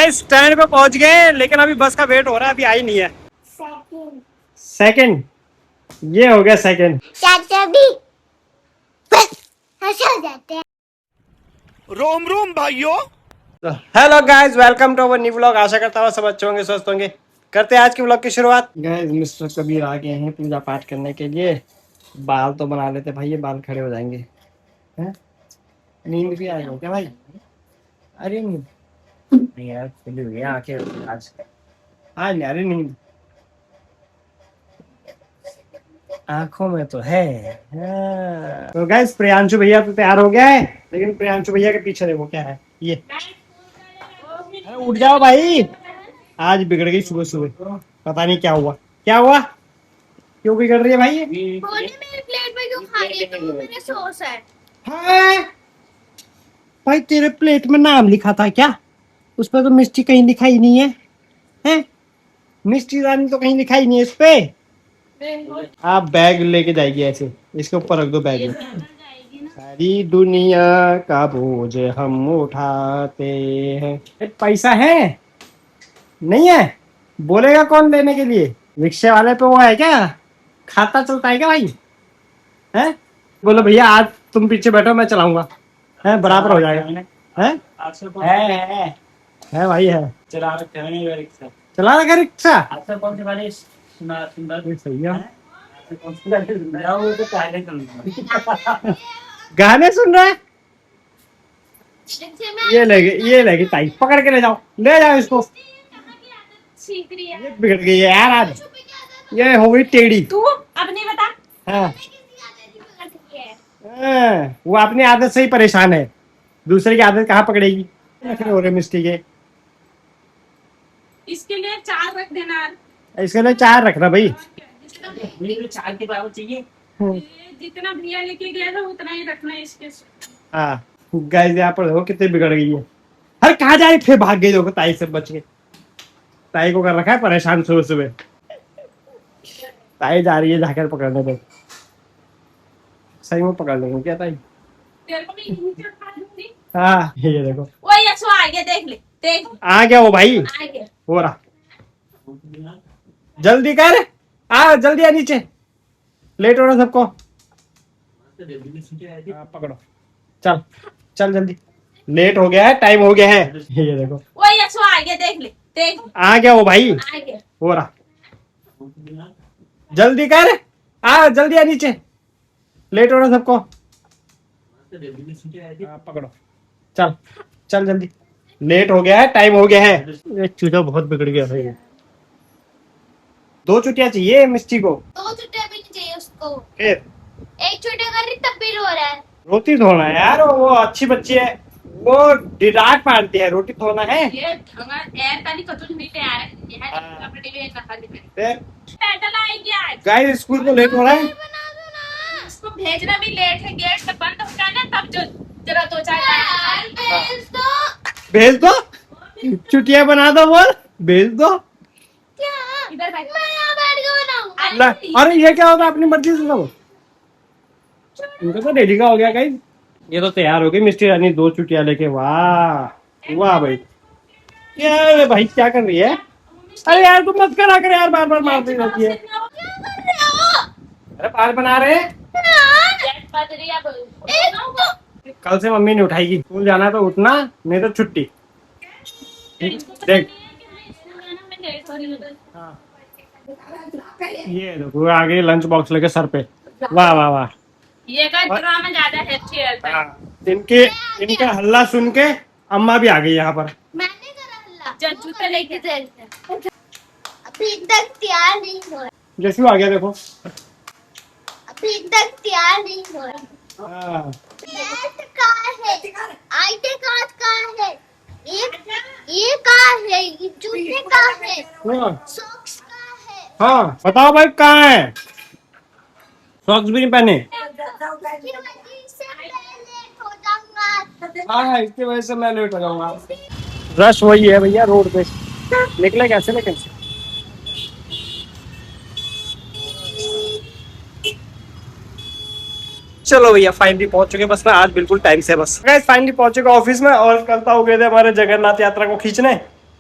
Guys stand पे पहुंच गए, लेकिन अभी बस का वेट हो रहा है, अभी आई नहीं है। सेकंड ये हो गया सेकंड। चाचा भी हंस हो जाते हैं। रोम रोम भाइयों। Hello guys, welcome to our new vlog. आशा करता हूँ सब अच्छे होंगे, स्वस्थ होंगे। करते हैं आज की व्लॉग की शुरुआत। गाइस मिस्टर कबीर आ गए हैं पूजा पाठ करने के लिए। बाल तो बना लेते भाई, ये बाल खड़े हो जाएंगे। हैं? नींद भी आएगा क्या भाई? अरे नींद नहीं यार, खुली हुई है आंखें आज। आज नहीं, अरे नींद आंखों में तो है। हाँ। तो गाइस प्रियांशु भैया तो तैयार हो गया है, लेकिन प्रियांशु भैया के पीछे देखो क्या है ये। अरे उठ जाओ भाई, आज बिगड़ गई सुबह सुबह, पता नहीं क्या हुआ। क्या हुआ, क्यों बिगड़ रही है भाई ये? बोले मेरे प्लेट में क्यों खा रही है तू? मेरे सॉस है। हाँ भाई, तेरे प्लेट में नाम लिखा था क्या? उस पर तो मिष्टी कहीं दिखाई नहीं है। हैं? मिष्टी रानी तो कहीं दिखाई नहीं है इस पे। आप बैग लेके जाएगी ऐसे, इसके ऊपर रख दो बैग। सारी दुनिया का बोझ हम उठाते हैं। पैसा है नहीं है? बोलेगा कौन लेने के लिए? रिक्शे वाले पे वो है क्या? खाता चलता है क्या भाई? है? बोलो भैया आज तुम पीछे बैठो, मैं चलाऊंगा। है बराबर हो जाएगा। है भाई है। चला रखे हैं रिक्शा। चला रखा रिक्शा। आपसे कौन सी वाली सुंदर सही है। आपसे कौन सी वाली सुंदर वो तो पहले चलूंगा। गाने सुन रहा है। रिक्शे में ये लेगी ताई, पकड़ के ले जाओ इसको। सीख रही है। ये बिगड़ गई है यार आज, ये हो गई टेढ़ी। तू अब नहीं बता। हाँ। हाँ, वो अपनी आदत से ही परेशान है, दूसरे की आदत कहाँ पकड़ेगी। नखरे हो रहे मिस्टी के। इसके लिए 4 रख देना। इसके लिए 4 रखना भाई। मुझे 4 के बराबर चाहिए। जितना भैया लेके गया था उतना ही रखना है इसके। हाँ गाइस, यहाँ पर देखो कितनी बिगड़ गई है। हर कहाँ जाए, फिर भाग गई। देखो ताई से बच के, ताई को कर रखा है परेशान सुबह सुबह। ताई जा रही है जाकर पकड़ने पे। सही में पकड़ लेंगे क्या ताई? तेरे को भी नीचे उठा दूंगी। हाँ ये देखो वो यशो आ गया, देख ले देख। आ गया वो भाई, आ गया। हो रहा। जल्दी कर, आ जल्दी आ नीचे, लेट हो रहा सबको। हाँ, पकड़ो, चल चल जल्दी, लेट हो गया है, टाइम हो गया है। ये देखो वो यशो आ गया, देख ले देख। आ गया वो भाई, आ गया। हो रहा। जल्दी कर, आ जल्दी आ नीचे, लेट हो रहा सबको। हाँ, पकड़ो, चल चल जल्दी, लेट हो गया है, टाइम हो गया है। ये चूजा बहुत बिगड़ गया भाई। 2 चुटिया चाहिए मिस्टी को। 2 छुट्टियां भी नहीं चाहिए उसको। फिर 1 छुट्टी कर रही तब भी रो रहा है। रोटी धोना है यार, वो अच्छी बच्ची है, वो डिडाट मारती है, रोटी धोना है। ये ढंगा एयर ताली कतुल नहीं तैयार है। ये है कपड़े में नहा दे। फिर पैदल आएगी आज। गाइस स्कूल को लेट हो रहा है। बना दो ना इसको भेजना भी लेट है, गेट से बंद हो जाना तब जो जरा 2-4 यार, भेज दो। भेज दो, चुटिया बना दो, बोल भेज दो। क्या? इधर बैठ। मैं यहाँ बैठ के बनाऊंगा। ला, अरे ये क्या होता है, अपनी मर्जी से करो। इनका तो रेडी का हो गया गाइस। ये तो तैयार हो गई मिस्टी रानी 2 चुटिया लेके। वाह वाह भाई, क्या भाई क्या कर रही है? अरे यार तुम मत करा कर यार, बार बार मारती रहती है। अरे बाल बना रहे हैं। जेट बज रही है अब। कल से मम्मी नहीं उठाएगी, स्कूल जाना तो उठना, नहीं तो छुट्टी। देख हाँ। ये देखो आ गई लंच बॉक्स लेके सर पे। वाह वाह वाह। ये का ड्रामा ज्यादा अच्छी है। हाँ, इनका हल्ला सुन के अम्मा भी आ गई यहाँ पर। मैंने करा हल्ला। जब जूते लेके अभी तक तैयार नहीं हो रहा। जैसू आ गया देखो। अभी तक तैयार नहीं हो रहा। हाँ। बेल्ट कहाँ है? आईडी कार्ड कहाँ है? ये कहाँ है? ये जूते कहाँ है? हाँ, सॉक्स कहाँ है? हाँ बताओ भाई कहाँ है? सॉक्स भी नहीं पहने। इसकी वजह से मैं लेट हो जाऊंगा। हाँ इसकी वजह से मैं लेट हो जाऊंगा। रश वही है भैया रोड पे, निकले कैसे लेकिन। चलो भैया फाइनली पहुंच चुके बस में, आज बिल्कुल टाइम से। बस गाइस फाइनली पहुंच चुके ऑफिस में, और कल तो हो गए थे हमारे जगन्नाथ यात्रा को खींचने।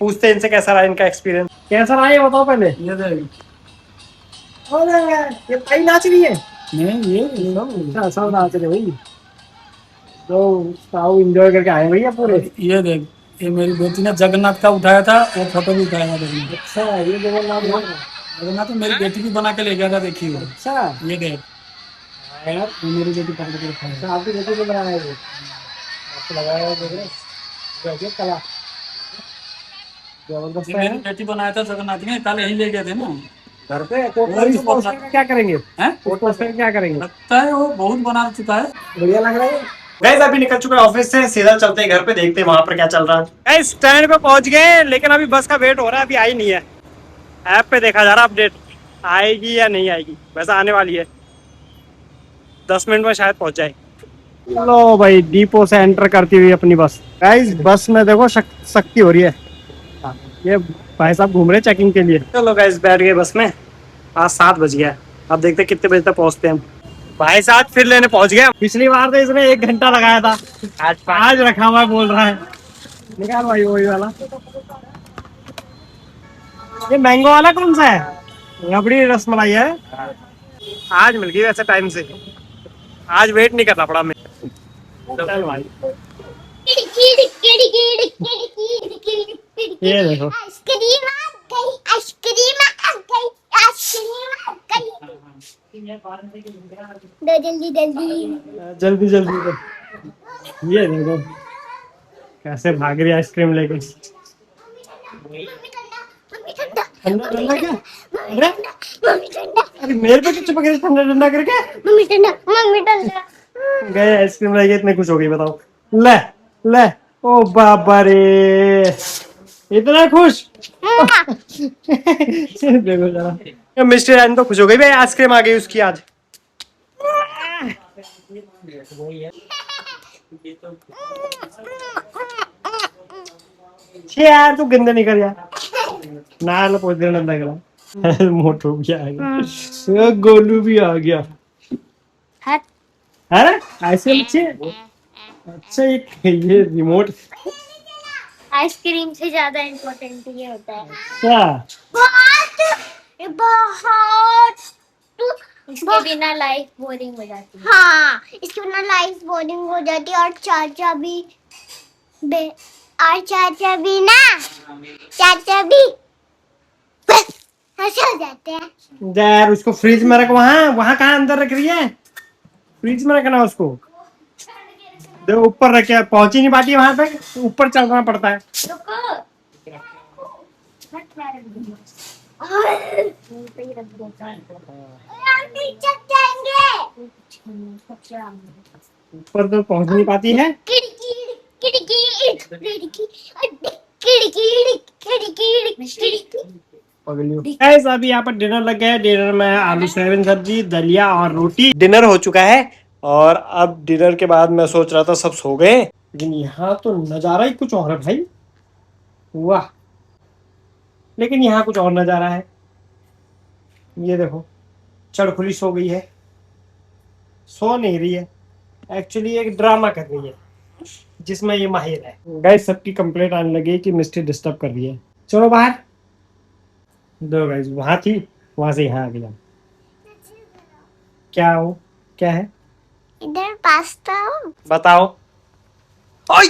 पूछते हैं इनसे कैसा रहा इनका एक्सपीरियंस। कैसा रहा ये बताओ पहले। ये देख, अरे ये भाई नाच रही है। नहीं ये अच्छा सब नाच रहे भाई, तो आओ एंजॉय करके आए भैया पूरे। ये देख, ये मेरी बेटी ने जगन्नाथ का उठाया था, वो फोटो भी उठाया था देखिए। अच्छा ये जगन्नाथ है। जगन्नाथ तो मेरी बेटी भी बना के ले गया था, देखिए। अच्छा ये देख, यार ये मेरी बेटी पकड़ के रखा है। अच्छा, आपकी बेटी को बनाया है ये, आपको लगाया है, देख रहे हो? गजब कला, जबरदस्त ये है। मेरी बेटी बनाया था जगन्नाथ में, कल यही ले गए थे ना घर पे तो वो भी पोस्टर का क्या करेंगे, हैं। पोस्टर का क्या करेंगे। लगता है वो बहुत बना चुका है। बढ़िया लग रहा है। गाइस अभी निकल चुके हैं ऑफिस से, सीधा चलते हैं घर पे, देखते हैं वहां पर क्या चल रहा है। गाइस स्टैंड पे पहुंच गए, लेकिन अभी बस का वेट हो रहा है, अभी आई नहीं है। ऐप पे देखा जा रहा अपडेट, आएगी या नहीं आएगी। वैसे आने वाली है, 10 मिनट में शायद पहुंच जाए। लो भाई डिपो से एंटर करती हुई अपनी बस। गाइस बस में देखो सख्ती हो रही है, ये भाई साहब घूम रहे चेकिंग के लिए। चलो गाइस बैठ गए बस में, आज 7 बज गया, अब देखते कितने बजे तक पहुंचते हैं हम। भाई साहब फिर लेने पहुंच गया, पिछली बार तो इसने 1 घंटा लगाया था, आज रखा हुआ है बोल रहा है। निकाल भाई वही वाला, ये मैंगो वाला कौन सा है, रबड़ी रसमलाई है। आज मिल गई वैसे टाइम से, आज वेट नहीं करना पड़ा हमें। चल भाई ये देखो आइसक्रीम आ गई, आइसक्रीम आ गई, आइसक्रीम आ गई। दो जल्दी जल्दी। जल्दी जल्दी कर। ये देखो कैसे भाग रही है आइसक्रीम लेके। मम्मी ठंडा, मम्मी ठंडा, ठंडा ठंडा क्या, अरे मम्मी ठंडा, अरे मेरे पे क्यों चिपक रही है ठंडा ठंडा करके। मम्मी ठंडा, मम्मी ठंडा। गए आइसक्रीम लेके इतने खुश हो गई, बताओ। ले ले, ओ बाबा रे, इतना खुश। देखो जरा, मिस्टर रानी तो खुश हो गई भाई, आइसक्रीम आ गई उसकी आज। छे यार तू गंदे नहीं कर यार, नाल पोछ देना लग मोटू भी आ गया, गोलू भी आ गया। हट। अरे आइसक्रीम अच्छी है। अच्छा ये रिमोट आइसक्रीम से ज्यादा इम्पोर्टेंट ये होता है। क्या, बहुत बहुत इसके बिना लाइफ बोरिंग हो जाती है। हाँ इसके बिना लाइफ बोरिंग हो जाती है, और चाचा भी और चाचा भी ना, चाचा भी ऐसे हो जाते हैं। यार उसको फ्रिज में रख, वहां वहां कहाँ अंदर रख रही है, फ्रिज में रखना उसको। देखो ऊपर रखे, पहुंची नहीं पाती वहां पे, ऊपर चलना पड़ता है। रुको ऊपर तो पहुंच नहीं पाती है। गाइस अभी यहाँ पर डिनर लग गया है, डिनर में आलू सोयाबीन सब्जी, दलिया और रोटी। डिनर हो चुका है और अब डिनर के बाद मैं सोच रहा था सब सो गए, लेकिन यहाँ तो नजारा ही कुछ और है भाई, वाह। लेकिन यहाँ कुछ और नजारा है, ये देखो चढ़खुली सो गई है, सो नहीं रही है, एक्चुअली एक ड्रामा कर रही है जिसमें ये माहिर है। गाइस सबकी कंप्लेंट आने लगी कि मिस्टी डिस्टर्ब कर रही है। चलो बाहर दो। गाइस वहां थी, वहां से यहाँ आ गया। क्या हो, क्या है, इधर पास्ता बताओ। ओए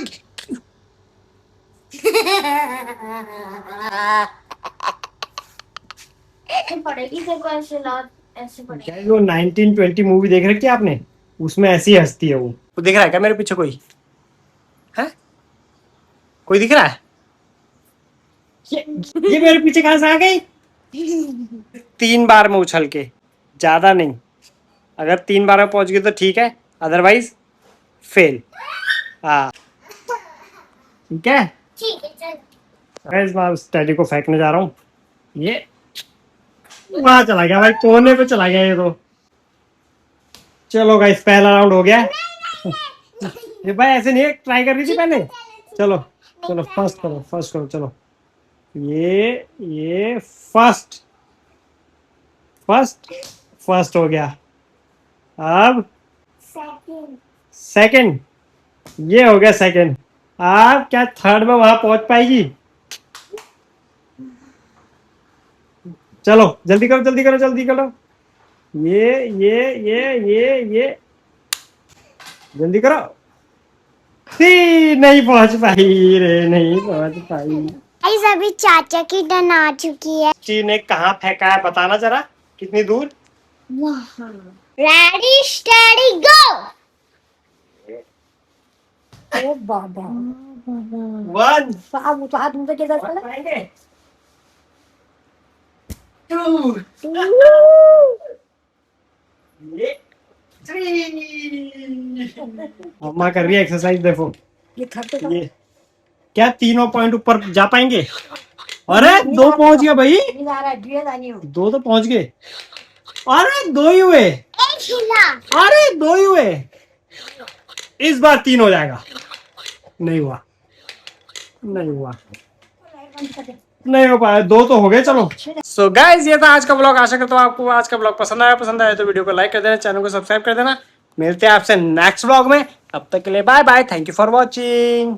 पड़ेगी देखो, ऐसे लाओ, ऐसे पड़ेगी। क्या वो 1920 मूवी देख रखी है आपने, उसमें ऐसी हंसती है वो दिख रहा है क्या मेरे पीछे कोई है, कोई दिख रहा है। ये मेरे पीछे कहां से आ गई। 3 बार में उछल के, ज्यादा नहीं, अगर 3 बार में पहुंच गई तो ठीक है, अदरवाइज फेल। हाँ ठीक है। ठीक है चल। गाइस मैं उस टेडी को फेंकने जा रहा हूँ, ये वहां चला गया भाई, कोने पे चला गया ये तो। चलो गाइस पहला राउंड हो गया। ये भाई ऐसे नहीं, ट्राई कर रही थी पहले। चलो चलो फर्स्ट करो, फर्स्ट करो, चलो ये फर्स्ट फर्स्ट फर्स्ट हो गया। अब सेकंड, ये हो गया सेकंड। अब क्या थर्ड में वहां पहुंच पाएगी। चलो जल्दी करो जल्दी करो जल्दी करो। ये जल्दी करो। नहीं पहुंच पाई रे, नहीं पहुंच पाई। गाइस अभी चाचा की टर्न आ चुकी है। मिस्टी ने कहाँ फेंका है बताना जरा, कितनी दूर? वहाँ। रेडी स्टडी गो। ओ बाबा 1 तो अब तो हाथ मुझे कैसे चला? पाएंगे 2 3। मम्मा कर रही है एक्सरसाइज, देखो ये थकते तो ये क्या तीनों पॉइंट ऊपर जा पाएंगे? अरे 2 पहुंच गया भाई, नहीं आ रहा है, ड्यूएल आनी हो। 2 तो पहुंच गए। अरे 2 ही हुए, एक हिला। अरे 2 ही हुए। इस बार 3 हो जाएगा। नहीं हुआ, नहीं हुआ, नहीं हो पाया। 2 तो हो गए, चलो। सो गाइस ये था आज का ब्लॉग। आशा करता हूँ आपको आज का ब्लॉग पसंद आया। पसंद आया तो वीडियो को लाइक कर देना, चैनल को सब्सक्राइब कर देना। मिलते हैं आपसे नेक्स्ट ब्लॉग में, तब तक के लिए bye bye. Thank you for watching.